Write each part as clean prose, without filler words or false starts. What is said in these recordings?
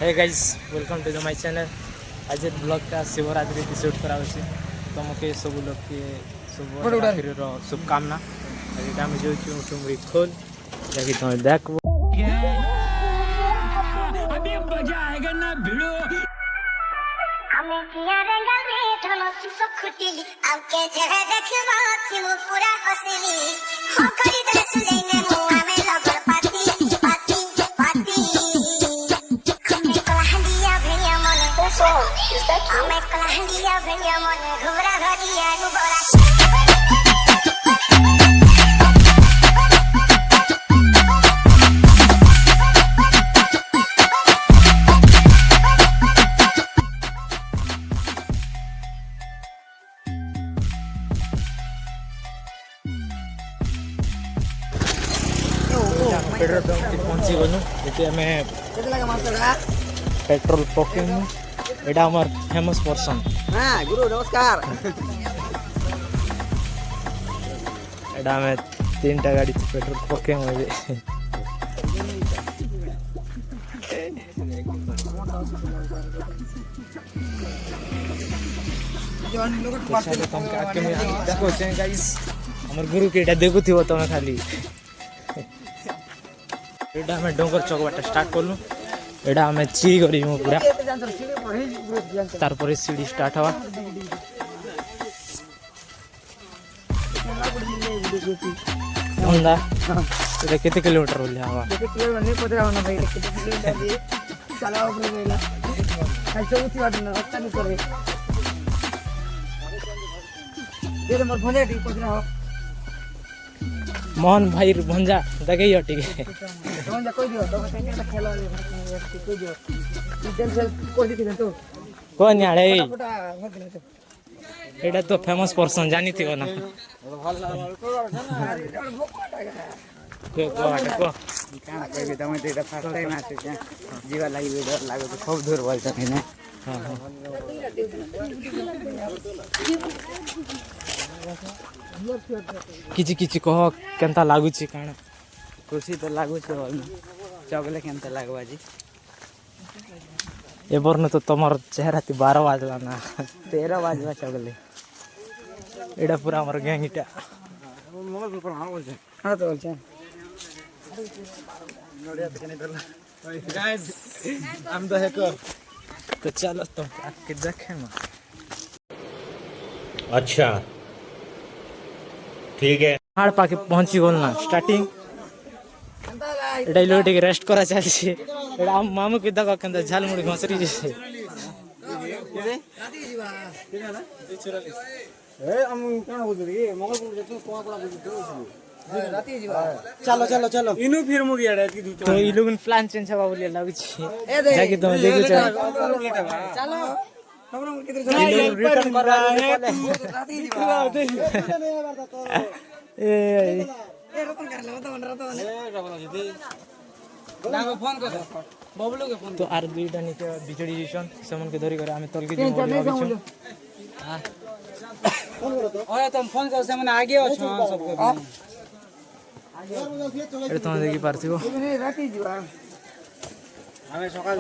Hey guys welcome to my channel. आज blog का शिवरात्रि की शूट करा तुमके सब लोग के शुभकामना। आज जो तुमरी खोल जाकि तुम देख अभी मजा आएगा ना भिड़ो हमें किया रंगल रे धनो सिसो खुटीली आके जगह देखबा कि मु पूरा हसली हम करी दे सुलेने मु हमें लगर पाती पाती पाती हमें कलहंडिया भैया मने हमें कलहंडिया भैया मने घुबरा घरिया रुबरा पेट्रोल पंप पहुँची गलु ये आम पेट्रोल पकेमु एटा हमर फेमस पर्सन। हाँ गुरु नमस्कार। एटा में 3टा गाड़ी पेट्रोल पकेमु ए देखो गाइस हमर गुरु के एटा देखुथिबो तमे खाली एटा हमें डोंगर चौक बाटा स्टार्ट कलु एटा हमें ची करी पूरा तार पर सीढ़ी स्टार्ट हवा एटा केते किलोमीटर होले हवा केते किलोमीटर नहीं पता होना भाई केते किलोमीटर भी चलाओ अपने मेला खाली चौथी बात ना रास्ता नहीं करे ये मोर भंजा टी पदरा हो मोहन भाई भंजा दगई हटी भंजा कोई दियो तो कहीं खेला कोई दियो इधर से कोई दियो तो कोन याडे एटा तो फेमस पर्सन जानी थी ना को काना कहबे तमे त एटा फर्स्ट टाइम आछे जीवा लागि डर लागो त खूब दूर बोल छ हैन। हां हां किछि किछि कह केनता लागु छी काना खुशी तो लागु छ चगले केनता लागबा जी ए बरन तो तमर चेहरा ती 12 बाजला ना 13 बाजवा चगले एटा पूरा हमर गैंग इटा मोबाइल पर हां बोल छ हां तो बोल छ नोडिया तने दला guys I am the hacker तो चलो तुम आके देखे ना। अच्छा ठीक है हाड़ पाके पहुंची गोल ना स्टार्टिंग एटा लोटे के रेस्ट करा चाहि छी एटा हम मामू के दगा कंदा झालमुड़ी घसरी जे ए हम काना बोल रे मंगलपुर जे तू कोआ कोआ बोल तो राती जीवा चलो चलो चलो इनु फिर मु गया की दू तो ई लोगन प्लान चेंज हवा बोले लागु छी जाके तुम देखो चलो हमरा किधर ई लोग रिटर्न कर रहा है राती जीवा ए रतन कर ले तो रतन ना फोन कर बबलू के फोन तो आर दुईटा निके बिजड़ी जिसन समन के धरी करे आमे तल के जो हां ओए तुम फोन कर से माने आगे अछ सबको ए तुम देखि पारथिबो राती जीवा हमें सकाल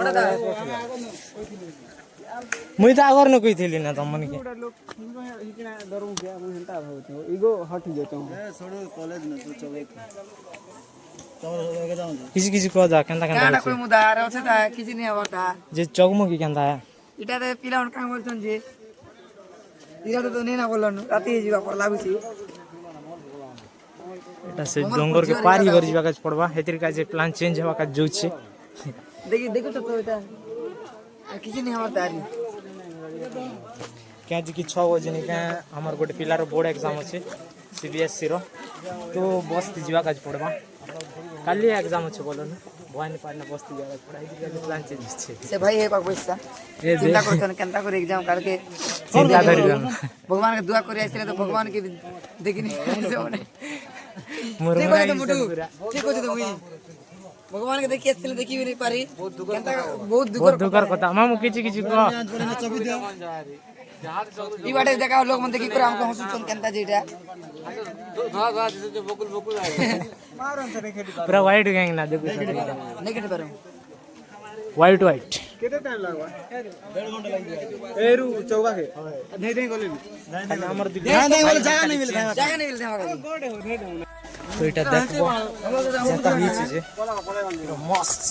मुई तो आगर न कहिथिली ना तमन के लोग हिकना डरू के हम हंता होतो ईगो हट जेतो ए छोड़ो कॉलेज में तो चले लेके जाऊं किसी किसी को जा केंदा केंदा कोई मुदार আছে তা কিছু নি হবাটা जे चौगमुखी केंदा है এটা তে পিলা উন কাম বলছন যে ইরা তো নেই না বলন রাতে जीवा पर लागुची एटा से डोंगर के पारी कर जीवा का पड़बा हेतिर का जे प्लान चेंज हवा का जो छे देखो तो एटा किछि नि हमर तारी क्या जी की 6 बजे नि का हमर गोटे पिलार बोर्ड एग्जाम अछि सीबीएसई रो तो बस जीवा का पड़बा काली एग्जाम अछि बोलन भवानी पाटना बस जीवा का पढ़ाई के प्लान चेंज छे से भाई है पाक पैसा ए चिंता करथन केनता कर एग्जाम काट के चिंता करी भगवान के दुआ करे आइले तो भगवान के देखिनी से होने मोर ठीक हो तो भगवान के देखि आइले देखि भी नहीं पारी केनता बहुत दुखर कथा मामू किछि किछि को ई बाटे देखा लोग मन देखि करे हमको हंसुचन केनता जेटा हां जे बकुल बकुल आए पूरा वाइट गैंग ना देखो नेगेटिव पर वाइट वाइट केते टाइम लागवा 1.5 घंटा लाग जाए एरू चौका के नहीं नहीं गले नहीं हमर नहीं बोले जगह नहीं मिलता जगह नहीं मिलता गोडे हो नहीं दो तो इटा देखबो जता बीच जे मस्त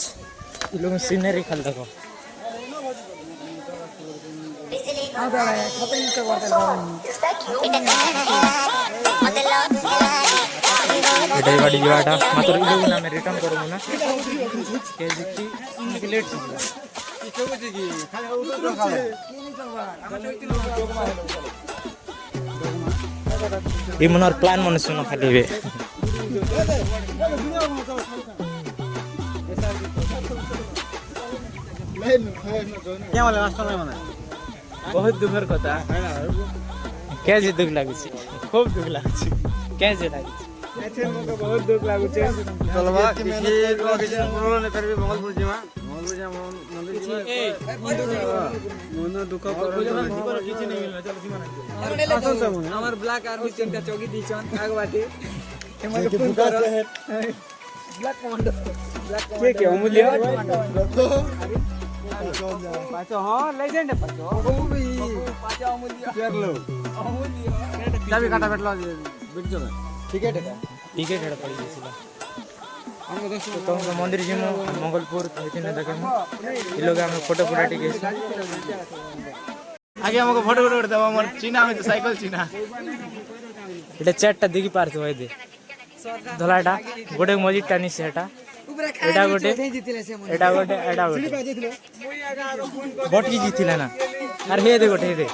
इ लोग सीनरी खाली देखो इटा गाड़ी जीवाटा मात्र इ लोग ना मैं रिटर्न करूँ ना के जी की लेट ये मनोर प्लान मन सुनो खाली वे क्या वाला रास्ता में मना बहुत दुखर कथा है ना क्या जी दुख लागु छी खूब दुख लागु छी क्या जी लागु छी एथे मको बहुत दुख लागु छै चलबा किसी लोग जे मोरो ने करबी मंगलपुर जिमा मंदिर जिमा मन दुख करो जीवन किछि नहीं मिलना चल सीमा नहीं हमर ब्लैक आर्मी चेंटा चौकी दीचन आगवाटी हमर बुका शहर ब्लैक कमांडो के के अमूल्य पाचो हां लेजेंड है पाचो पाचो अमूल्य शेयर लो अमूल्य चाबी काटा बैठला बैठ चल टिकट है टिकट हेड पड़ी गेसिला तो हम मंदिर जिमो मंगलपुर हेतिने देखे इ लोग हम फोटो फोटो टिके आगे हमको फोटो फोटो देबो हमर चीना में तो साइकिल चीना एटा चारटा देखि पारतो होय दे धलाटा गोटे मजिद टानी सेटा एटा गोटे एटा गोटे एटा गोटे बटकी जीथिला ना अरे हे दे गोटे हे दे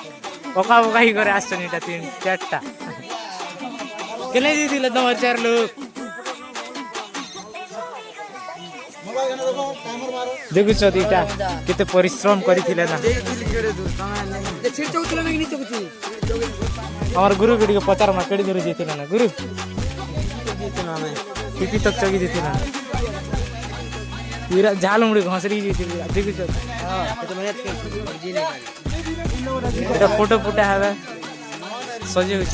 ओका ओका ही करे आछन एटा तीन चारटा केले जीथिला तमर चार लोग देखु छ दीटा केते परिश्रम करिथिले ना हमर गुरु गुडी के पचार मा केडी गुरु जीथिला ना गुरु किती तक चगी जीथिला पूरा झाल मुड़ी घसरी जीथिला देखु छ हां तो मेहनत कर जीने एटा फोटो फुटा हवे सजे होछ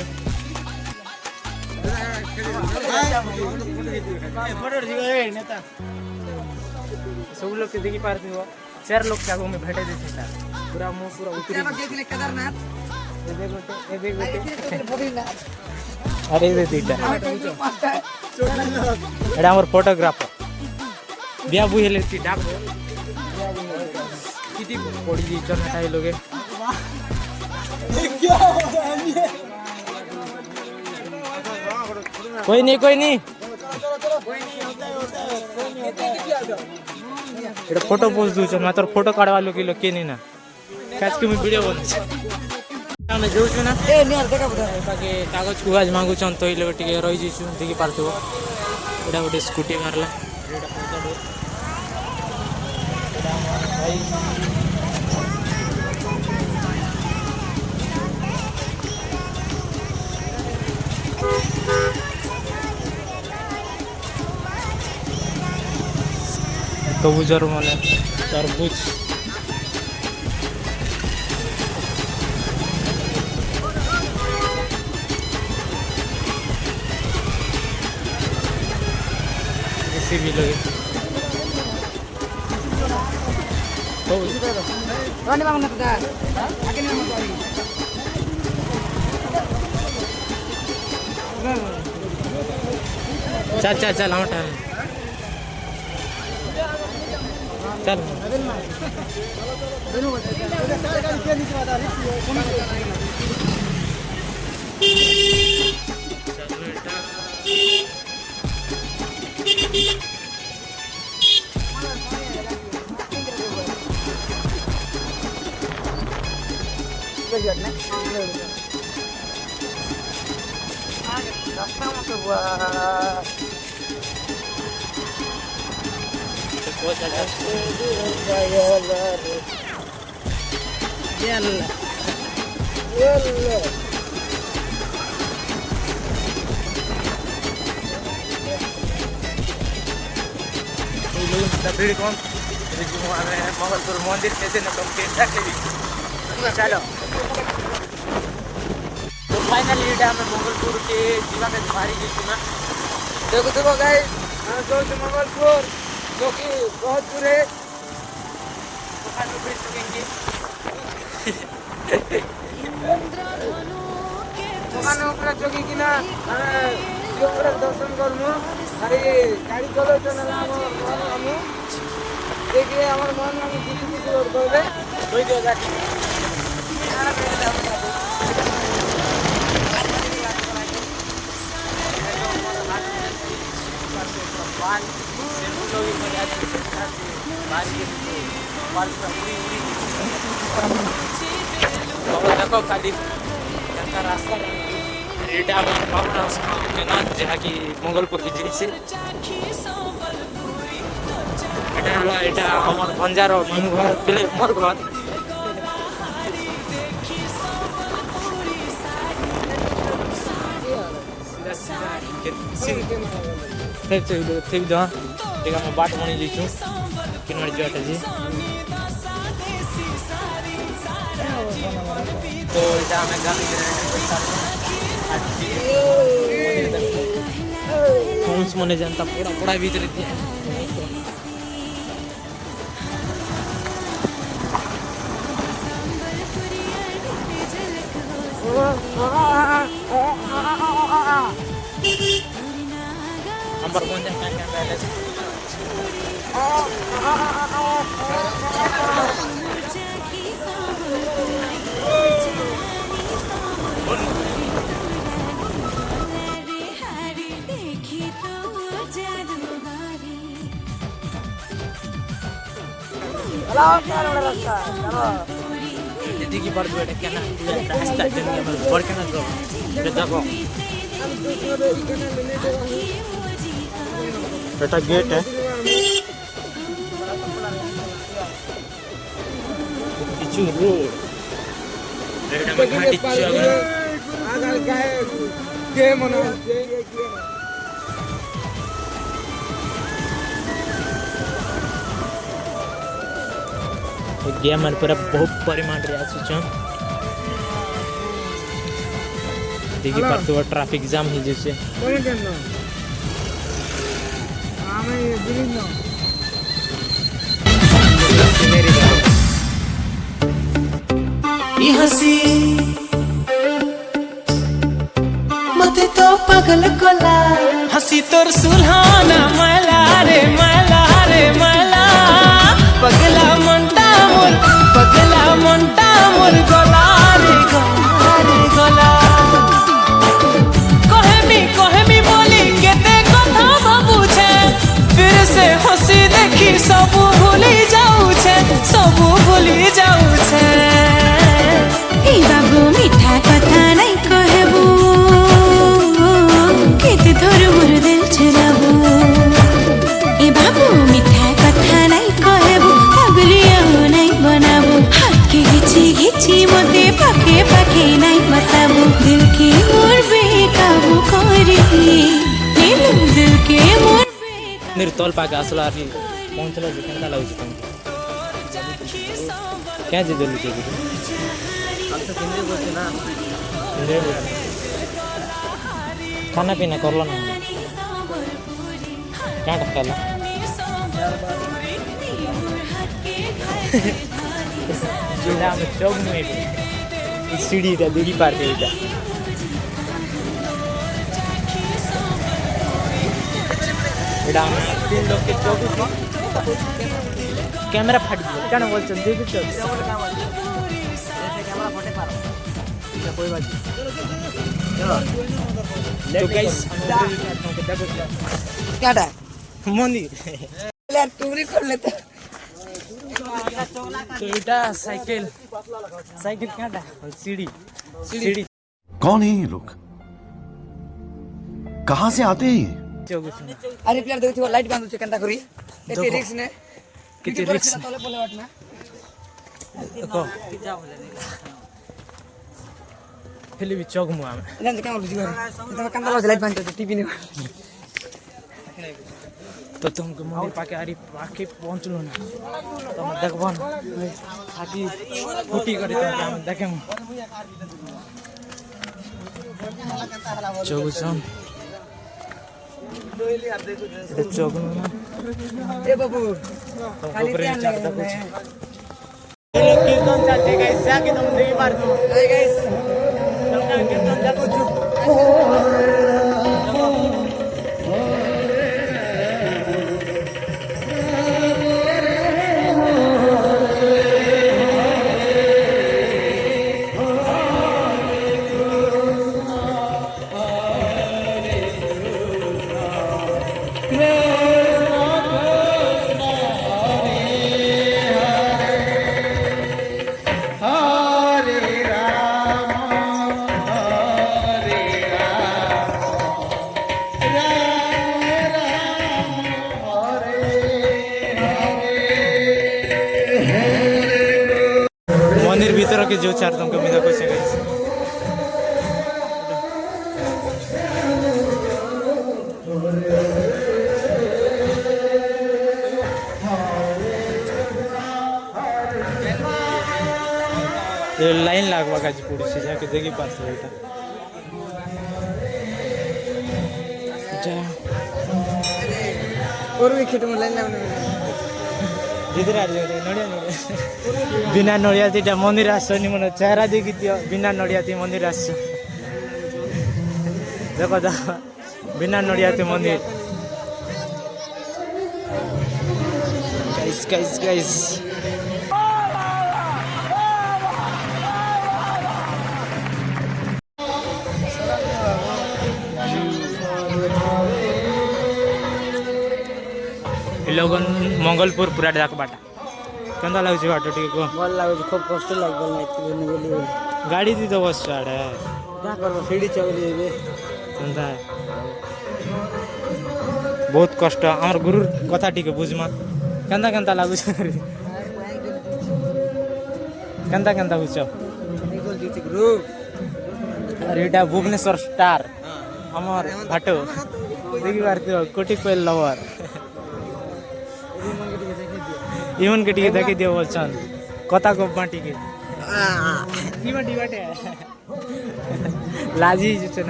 फोटो दिगो ए नेता सब लोग के देखि पारते हो चार लोग जागो में भेटे देथिला पूरा मुंह पूरा उतरी देखले केदारनाथ ए देखो अरे दे तीटा एडा हमर फोटोग्राफर बिया बुई हेले ती डाक किती पड़ी जी चल हटाई लोगे क्या हो रहा है कोई नहीं एटा फोटो पोस्ट दू छ मात्र फोटो काढवा लो कि लो के नहीं ना खास के मैं वीडियो बन मैं जो छु ना ए नियर देखा बता ताके कागज कुवाज मांगु छन तो इले टिके रहि जिसु देखि पारतो एटा गोटे स्कूटी मारला एटा भाई तरबूजर माने तरबूज ऐसे भी लगे रानी मांगना था आगे नहीं मांगना चल चल चल हम टाइम चल मंगलपुर मंदिर कैसे न कम के चलो तो फाइनली हमें मंगलपुर के जीवा में भारी ना देखो गाइस मंगलपुर जो कि बहुत दूर है দোকানে উপরে চকি কিনা উপরে দর্শন করবো আর গাড়ি চলাইছো না আমি দেখি আমার মন আমি কিছু কিছু করবে ওই দিয়ে যাচ্ছি देखो खाली रास्ता एटा पावना जना जहाँकि मंगलपुर की जिनिस एटा हमर भंजार मामू घर बेले मोर घर थे जहाँ एक हम बाट बनी जाइछू किनर जाटा जी तो এটা আমি গাড়ি ফোনস মনে জানতা পুরা পুরা ভিতরে দিয়ে আমার কোন জায়গা কান রাখলে देखी पड़ बेटा क्या ना रास्ता जंगल में बढ़ के ना तो देखो बेटा गेट है किचू रोड बेटा में घाटी चल आगर के मनो गेम पर बहुत परिमाण रे आछन देखि परतो ट्रैफिक जाम ही जैसे कोन केनो आमे दिनो ये हंसी मते तो पागल कोला हंसी तोर सुल्हाना मला रे मला रे मला पगला मनटा मोर गला रे गला कहमी बोली केते कथा बाबू छे फिर से हंसी देखी सब भूली जाऊ छे ए बाबू मीठा कथा नहीं कहबू केते धर मोर दिल चलाबू ए बाबू मीठा कथा नहीं कहबू पगलिया नहीं बनाबू हाथ के घिची मते पाखे नहीं बसाबू दिल के मोर बेकाबू करी दिल के मोर निर्तोल पाके असला री पहुंचला केनता लागुछ तुमके क्या जे जल्दी चली खाना पीना करलो ना क्या टकला जिला में चौक में सीढ़ी ता देखी पार के इटा एडा में तीन लोग के चौक कैमरा फाट गया क्या बोल चल देख चल कैमरा फटे पारो कोई बात नहीं तो गाइस क्याटा मंदिर यार टूरी कर लेते तो इटा साइकिल क्या सीढ़ी कौन है ये लोग कहाँ से आते हैं ये? अरे प्लेयर देखो लाइट बांधु छे केनता करी एते रिक्स ने किती रिक्स तले बोले वाट ना देखो फिल्म चौक मुआ में जान क्या बोलु जी तब कंदा लाइट बांधते टीवी ने तो तुमको मंदिर पाके पहुंचलो ना तो हम देखबो ना हाथी फुटी करे तो हम देखे चौगुसम चौक ए बाबू तुमको प्रेम चाहता कुछ ये लोग कीर्तन चलते गाइस जाके तुम देखी पार दो गाइस तुमका कीर्तन देखो छु मंदिर भीतर के जो चार तुमको मैं देखो से गाइस ये लाइन लागवा गाजी पूरी से जाके देखी पास बेटा जा और भी खेत में लाइन लागने इधर आ जाओ नड़िया नड़िया बिना नड़िया तीटा मंदिर आसनी मन चेहरा देखी दियो बिना नड़िया ती मंदिर आस देखो देखो बिना नड़िया ती मंदिर गाइस गाइस गाइस लोगन मंगलपुर पूरा डाक बाटा कंदा लागुची बाटो टिके को भल लागो खूब कष्ट लागल ना इतने बोली गाड़ी दी तो बस आड़े क्या करबो सीढ़ी चगली बे कंदा बहुत कष्ट हमर गुरु कथा टिके बुझमा कंदा कंदा लागुची कंदा कंदा बुझो निकल जीती ग्रुप अरे एटा भुवनेश्वर स्टार हमर भाटो देखि बारते कोटी कोइल लवर इवन के टिके देखि दियो बोलछन कथा को बाटी के की बाटी बाटे लाजी जे न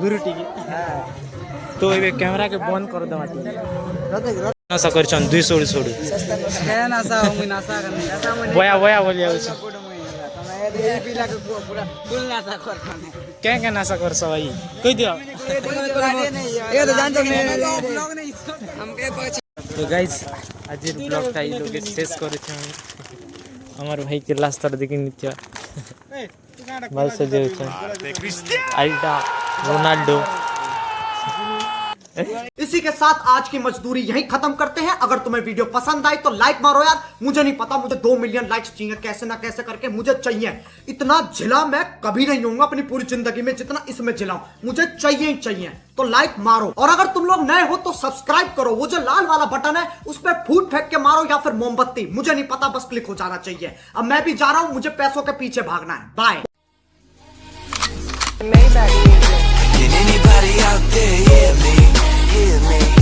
गुरु टिके तो एबे कैमरा के बंद कर दो बाटी नसा करछन 200 सोडी है नासा हम नासा करने नासा में बोया बोया बोलिया छ ये पिला के पूरा फुल नासा करने क्या नशा कर भाई कोई दियो ये तो जानते ब्लॉग नहीं हमके तो गाइस आज ब्लॉग टा ई लोग शेष करे छ हमर भाई के लास्ट तर देखि नित्य भाई से जे छ आइटा रोनाल्डो इसी के साथ आज की मजदूरी यहीं खत्म करते हैं। अगर तुम्हें वीडियो पसंद आई तो लाइक मारो यार। मुझे नहीं पता, मुझे 2 मिलियन लाइक्स चाहिए, कैसे ना कैसे करके मुझे चाहिए। इतना झिला मैं कभी नहीं होऊंगा अपनी पूरी जिंदगी में जितना इसमें झिलाऊं, मुझे चाहिए ही चाहिए। तो लाइक मारो, और अगर तुम लोग नए हो तो सब्सक्राइब करो। वो जो लाल वाला बटन है उस पर फूट फेंक के मारो या फिर मोमबत्ती, मुझे नहीं पता, बस क्लिक हो जाना चाहिए। अब मैं भी जा रहा हूं, मुझे पैसों के पीछे भागना है। Bye. Can anybody out there hear me? Hear me?